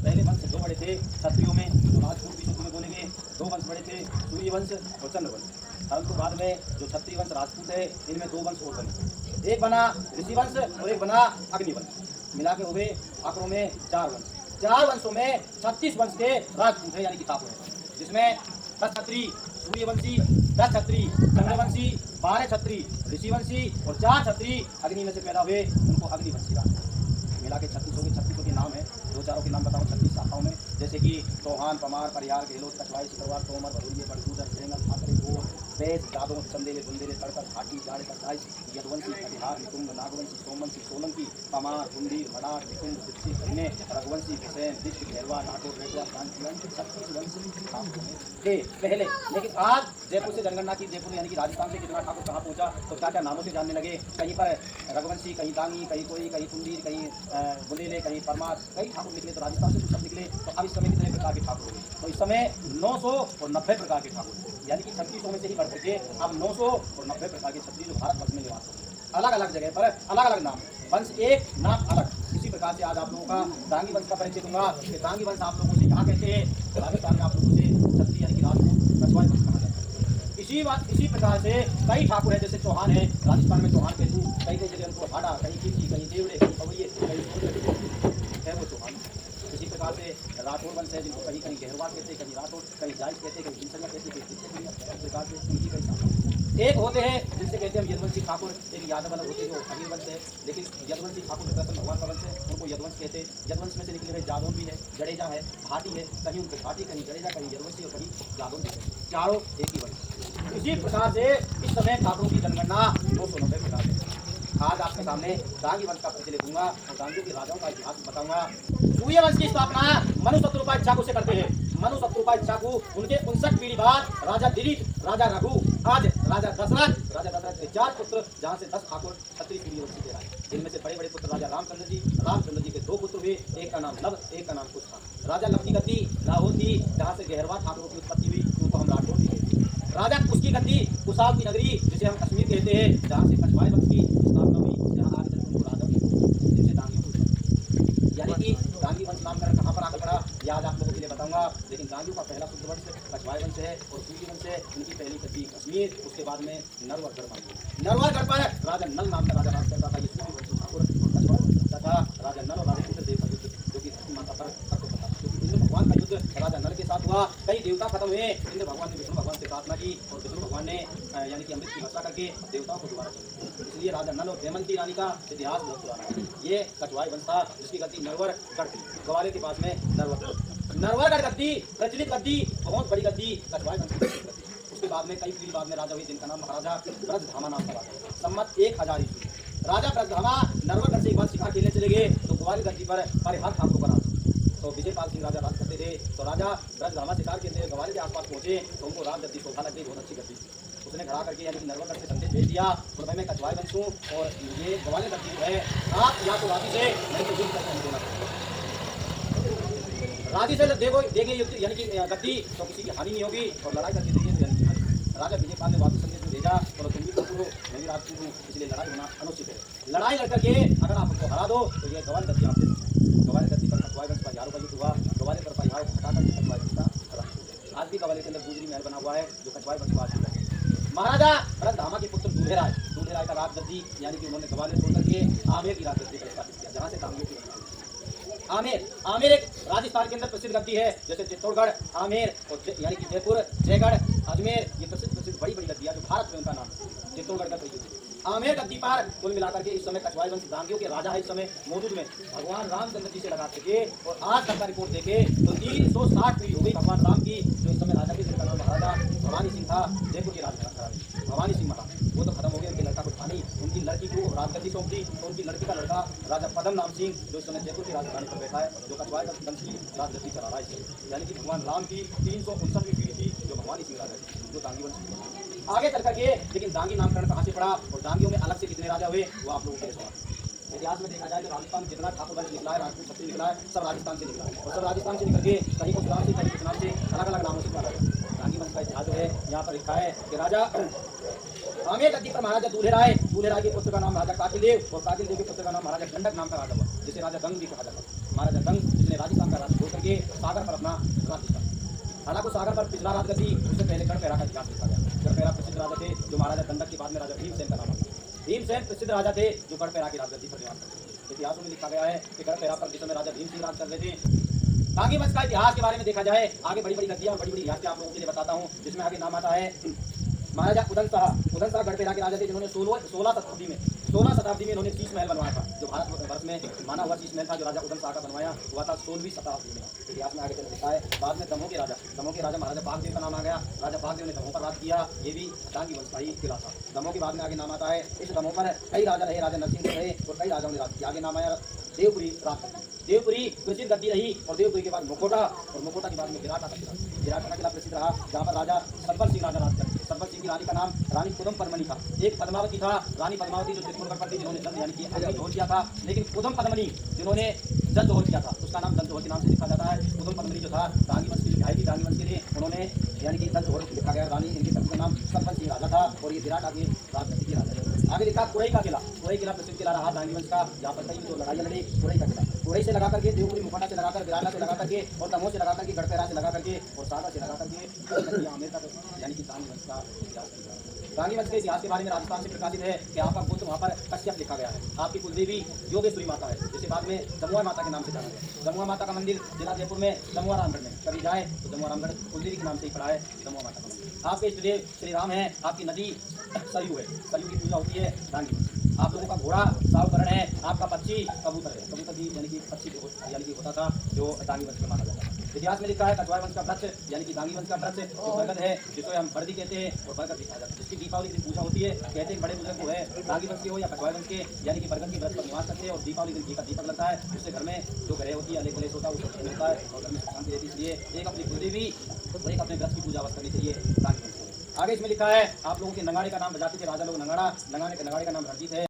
पहले वंश दो बड़े थे क्षत्रियों में, जो राजपूत भी शुद्ध में बोलेंगे। दो वंश बड़े थे, सूर्य वंश और चंद्र वंश। परंतु बाद में जो क्षत्रिय वंश राजपूत है, इनमें दो वंश और बने। एक बना ऋषि वंश और एक बना अग्नि वंश। मिला के हुए आखिरों में 4 वंश। 4 वंशों में 36 वंश के राजपूत है, यानी कि ठाकुर है, जिसमें 10 क्षत्रिय सूर्यवंशी, 10 क्षत्रिय चंद्रवंशी, 12 क्षत्रिय ऋषिवंशी और 4 क्षत्रिय अग्नि में से पैदा हुए, उनको अग्निवंशी कहा। मिला के 36 के नाम है। दो चारों के नाम बताओ 36 शाखाओं में, जैसे कि चौहान, पमार, परिहार, गहलोत, कछवाई, सिकरवार, तोमर, भदौरिये, बड़गूदर, सेंगल, ठाकरे, गोर, बेस, जादव, चंदेले, बुंदेले, तड़कर, घाटी, जाड़े, कटाई, यदुवंशी, कटिहार, निकुंभ, नागवंशी, सोमवंशी, सोलंकी, पमार, बुंदी, मडार, निकुंभ, सिद्धि, कन्ने, रघुवंशी, हुसैन, दिष्ट, घेरवा, नाटो, रेतवा, कांचीवन, 36 वंश थे पहले। लेकिन आज जयपुर से जनगणना की, जयपुर यानी कि राजस्थान से कितना ठाकुर कहाँ पहुंचा, तो क्या क्या नामों से जानने लगे। कहीं पर रघुवंशी, कहीं दांगी, कहीं कोई, कहीं कुंडीर, कहीं बुंदेले, कहीं परमार, कई ठाकुर निकले। तो राजस्थान से कुछ सब निकले। तो अब इस समय कितने प्रकार के ठाकुर हो गए, तो इस समय 990 प्रकार के ठाकुर, यानी कि 36 में से ही बढ़ करके अब 990 प्रकार के क्षत्रिय जो भारत वर्ष में निवास करते हैं। अलग अलग जगह पर अलग अलग नाम, वंश एक नाम अलग। इसी प्रकार से आज आप लोगों का दांगी वंश का परिचय दूंगा कि दांगी वंश आप लोगों से यहाँ कहते हैं, राजस्थान में आप लोगों से क्षत्रिय यानी कि राजपूत कछवाई वंश कहा जाता है। इसी प्रकार से कई ठाकुर है, जैसे चौहान है, राजस्थान में चौहान कहते हैं, कई कई जगह उनको हाड़ा, कहीं कीची, कहीं देवड़े, कहीं पवैये, कहीं है वो चौहान। इसी प्रकार से राठौर वंश है, जिनको कहीं कहीं गहरवाल कहते हैं, कहीं राठौर, कहीं जायज कहते हैं, कहीं जिनसरिया कहते हैं, कहीं प्रकार से उनकी कई शाखा। एक होते हैं जिनसे कहते हैं हम यदुवंशी ठाकुर, एक यादव अलग होते हैं जो अहिर वंश है, लेकिन यदुवंशी ठाकुर जो दरअसल भगवान का वंश है, उनको यदुवंश कहते हैं। यदुवंश में से निकले हुए जादौन भी है, जडेजा है, भाटी है, कहीं उनको भाटी, कहीं जडेजा, कहीं यदुवंशी और कहीं जादौन भी है, चारों एक ही वंश। इसी प्रकार से इस समय ठाकुरों की जनगणना 290 प्रकार है। आज आपके सामने दांगी वंश का परिचय दूंगा और दांगियों के राजाओं का इतिहास बताऊंगा। सूर्य वंश की स्थापना मनु शत्रुपा इच्छाकू से करते हैं। मनु शत्रुपा इच्छाकू, उनके 59 पीढ़ी बाद राजा दिलीप, राजा रघु, आज राजा दशरथ के 4 पुत्र, जहाँ से 10 ठाकुर क्षत्रिय सूर्यवंशी के राजा। जिनमें से बड़े बड़े पुत्र राजा रामचंद्र जी के 2 पुत्र हुए, एक का नाम नव, एक का नाम कुश था। राजा लव की गद्दी लाहौर थी, जहाँ से गहरवा ठाकुरों की उत्पत्ति हुई, उनको हम राठौर भी कहते हैं। राजा कुश की गद्दी कुशाल की नगरी, जिसे हम कश्मीर कहते हैं, जहाँ से कछवाई वंश की स्थापना हुई, जहाँ आज तक उनको राजा जिनसे दांगी, यानी कि दांगी वंश नामकरण कहाँ पर आकर पड़ा, यह आज आप लोगों के लिए बताऊंगा। लेकिन दांगियों का पहला शुद्ध वंश कछवाई वंश है और सूर्य वंश है। इनकी पहली गद्दी कश्मीर, उसके बाद में नरवरगढ़ पर। नरवरगढ़ पर राजा नल नाम का राजा राज करता था। ये सूर्य वंश ठाकुर और कछवाई वंश करता था। राजा नल और राजा इंद्रदेव का युद्ध, जो कि धरती माता पर सबको पता, क्योंकि इंद्र भगवान का युद्ध राजा नल के साथ हुआ। कई देवता खत्म हुए, इंद्र भगवान ने विष्णु भगवान से प्रार्थना की और विष्णु भगवान ने यानी कि अमृत की वर्षा करके देवताओं को दोबारा छोड़ा। इसलिए राजा नल और हेमंती रानी का इतिहास बहुत पुराना है। ये कछवाई वंश था, जिसकी गद्दी नरवरगढ़ थी, ग्वालियर के पास में नरवरगढ़ गद्दी प्रचलित गद्दी, बहुत बड़ी गद्दी कछवाई वंश की गद्दी। उसके बाद में कई पीढ़ी बाद में राजा हुए, जिनका नाम महाराजा ब्रजधामा नाम का राजा, सम्मत 1000 ईस्वी। राजा ब्रजधामा नरवरगढ़ से एक बार शिकार खेलने चले गए, तो ग्वालियर गद्दी पर परिहार ठाकुर का राज। तो विजयपाल सिंह राजा राज करते थे। तो राजा ब्रजधामा शिकार खेलते हुए ग्वालियर के आसपास पहुंचे, तो उनको राज गद्दी शोभा लग गई, बहुत अच्छी गद्दी। उसने खड़ा करके यानी कि नरवरगढ़ से संदेश भेज दिया, तो भाई मैं कछवाई वंश हूँ और ये ग्वालियर गद्दी जो है, आप या तो राजी से नहीं तो युद्ध करके हमें देना पड़ेगा। राजी से देंगे युद्ध यानी कि गद्दी, तो किसी की हानि नहीं होगी, और लड़ाई करके देंगे तो यानी कि हानि। राजा विजयपाल ने वापस संदेश में भेजा, तो तुम भी शत्रु हो, मैं भी राजपूत हूँ, इसलिए लड़ाई होना अनुचित है। लड़ाई लड़ करके अगर आप उनको हरा दो, तो ये ग्वालियर गद्दी आप दे सकते। ग्वालियर गद्दी पर कछवाई वंश परिहारों का युद्ध हुआ। ग्वालियर पर परिहारों को हटाकर कछवाई वंश का राज। आज भी ग्वालियर के अंदर गुजरी महल बना हुआ है, जो कछवाई वंश का राज है। महाराजा ब्रजधामा के पुत्र दूल्हे राय का राज गद्दी, यानी कि उन्होंने ग्वालियर छोड़ करके आमेर की राज गद्दी पर स्थापित किया, जहाँ से दांगियों की आमेर एक राजस्थान के अंदर प्रसिद्ध गद्दी है। जैसे चित्तौड़गढ़, आमेर और यानी कि जयपुर, जयगढ़, अजमेर, ये प्रसिद्ध बड़ी बड़ी गद्दियाँ जो भारत में उनका नाम है। चित्तौड़गढ़ का प्रसिद्ध आमेर गद्दी पर कुल मिलाकर के इस समय कछवाई वंश दांगियों के राजा है इस समय मौजूद में, भगवान रामचंद्र जी से लगा के। और आज तक का रिपोर्ट देखे तो 360 पीढ़ी हो गई भगवान राम की, जो इस समय राजा के, जिनका नाम महाराजा भवानी सिंह था, जयपुर के राजघराने भवानी सिंह महाराज। वो तो खत्म हो गए, उनके लड़का कुछ था नहीं, उनकी लड़की को राजगद्दी सौंप दी, तो उनकी लड़की का लड़का राजा पदम नाम सिंह, जो इस समय जयपुर की राजधानी पर बैठा है, जो कछवाई वंश की राजगद्दी चला रहा है। यानी कि भगवान राम की 359वीं पीढ़ी थी, जो भवानी सिंह राजा थी, जो दांगी वंश की। आगे चल करके लेकिन दांगी नामकरण कहाँ से पड़ा और दांगियों में अलग से कितने राजा हुए, वो आप लोगों के लिए सवाल। इतिहास में देखा जाए तो राजस्थान जितना ठाकुर वंश निकला है, राजपूत क्षत्रिय निकला है, सब राजस्थान से निकला है। और सब राजस्थान से निकल के कहीं कुछ नाम से, कहीं कुछ नाम से, अलग अलग नामों से निकला है। दांगी वंश का इतिहास जो है यहाँ पर लिखा है कि राजा आमेर गद्दी पर महाराजा दूल्हे राय के पुत्र का नाम राजा काकिलदेव, और काकिलदेव के पुत्र का नाम महाराजा गंडक नाम का राजा हुआ, जिसे राजा दंग भी कहा जाता है। महाराजा दंग, जिसने राजस्थान का राज छोड़ करके सागर पर अपना राज्य था। हालांकि सागर पर पिछला राजगति उससे पहले गढ़पैरा का इतिहास लिखा गया। गढ़पैरा प्रसिद्ध राजा थे जो महाराजा दंडक के बाद में राजा भीमसेन का नाम आता। भीमसेन प्रसिद्ध राजा थे जो गढ़पैरा की राजगद्दी पर निवास करते थे। इतिहासों में लिखा गया है कि गढ़पैरा पर जिस समय राजा भीम सिंह राज कर रहे थे। कांगी वंश का इतिहास के बारे में देखा जाए, आगे बड़ी बड़ी गद्दियां और बड़ी बड़ी इतिहास आप लोगों के लिए बताता हूँ, जिसमें आगे नाम आता है महाराजा उदन शाह गढ़पैरा के राजा थे, जिन्होंने 16 शताब्दी में इन्होंने शीश महल बनवाया था। जो भारत वर्ष में माना हुआ शीश महल था जो राजा उदन शाह का बनवाया हुआ था 16वीं शताब्दी में। इतिहास में आगे चल लिखा है। बाद में दमोह के राजा महाराजा बागदेव का नाम आ गया। राजा बागदेव ने दमोह पर राज किया। ये भी कांगी वंश का ही किला था। दमोह के बाद में आगे नाम आता है, इस दमोह पर कई राजा रहे, राजा नरसिंह रहे और कई राजाओं ने राज किया। आगे नाम आया देवपुरी राजगद्दी। देवपुरी प्रसिद्ध गद्दी रही और देवपुरी के बाद मुखोटा और मुखोटा के बाद में विराट का किला। विराट का किला प्रसिद्ध रहा जहाँ पर राजा सतबल सिंह राजा राज करते। सतबल सिंह की रानी का नाम रानी कुदम परमणि था। एक पद्मावती था, रानी पद्मावती जो चित्तौड़गढ़ पर थी, जिन्होंने जल यानी कि अग्नि दोहन किया था। लेकिन कुदम पद्मनी जिन्होंने जल दोहन किया था उसका नाम जल दोहन के नाम से लिखा जाता है। कुदम पद्मनी जो था डांगी वंश की जो आई थी, डांगी वंश के लिए उन्होंने यानी कि जल दोहन लिखा गया। रानी इनके पति का नाम सतबल सिंह राजा था और ये विराट आगे राजगद्दी के राजा थे। आगे लिखा कुरई का किला। कुरई किला प्रसिद्ध किला रहा डांगी वंश का, यहाँ पर कई जो लड़ाइयाँ लड़ी। कुरई का किला कुरई से लगा करके, देवपुरी मुखोटा से लगा कर, विराला से लगा करके और दमोह से लगा करके, गढ़पैरा से लगा करके और सागर से लगा करके आमेर तक यानी कि कांगी वंश का इतिहास। कांगी वंश के इतिहास के बारे में राजस्थान से प्रकाशित है कि आपका पुत्र वहाँ पर कश्यप लिखा गया है। आपकी कुलदेवी योगेश्वरी माता है, जिसे बाद में जमुआ माता के नाम से जाना गया। जमुआ माता का मंदिर जिला जयपुर में जमुआ रामगढ़ में कभी जाए तो जमुआ रामगढ़ कुलदेवी के नाम से ही पड़ा है जमुआ माता का मंदिर। आपके इष्ट देव श्री राम है। आपकी नदी सरयू है, सरयू की पूजा होती है डांगी में। आप लोगों का घोड़ा सावकरण है। आपका पक्षी कबूतर है। कबूतर भी यानी कि पक्षी यानी कि होता था जो डांगी वंश में माना जाता था। इतिहास में लिखा है कछवार वंश का वृक्ष यानी कि डांगी वंश का वृक्ष जो बरगद है, जिसको हम बरदी कहते हैं और बरगद दिखाया जाता है, जिसकी दीपावली की पूजा होती है। कहते हैं बड़े बुजुर्ग को है डांगी वंश के हो या कछवार वंश के यानी कि बरगद के वृक्ष पर निवास करते हैं और दीपावली दिन घी का दीपक लगता है। उससे घर में जो ग्रह होती है अलेख कलेश होता है वो मिलता है और घर में शांति रहती है। इसलिए एक अपनी कुलदेवी और एक अपने वृक्ष की पूजा करनी चाहिए डांगी वंश को। आगे इसमें लिखा है आप लोगों के नगाड़े का नाम बजाते थे राजा लोग नगाड़ा। नगाड़े का नाम रणजीत है।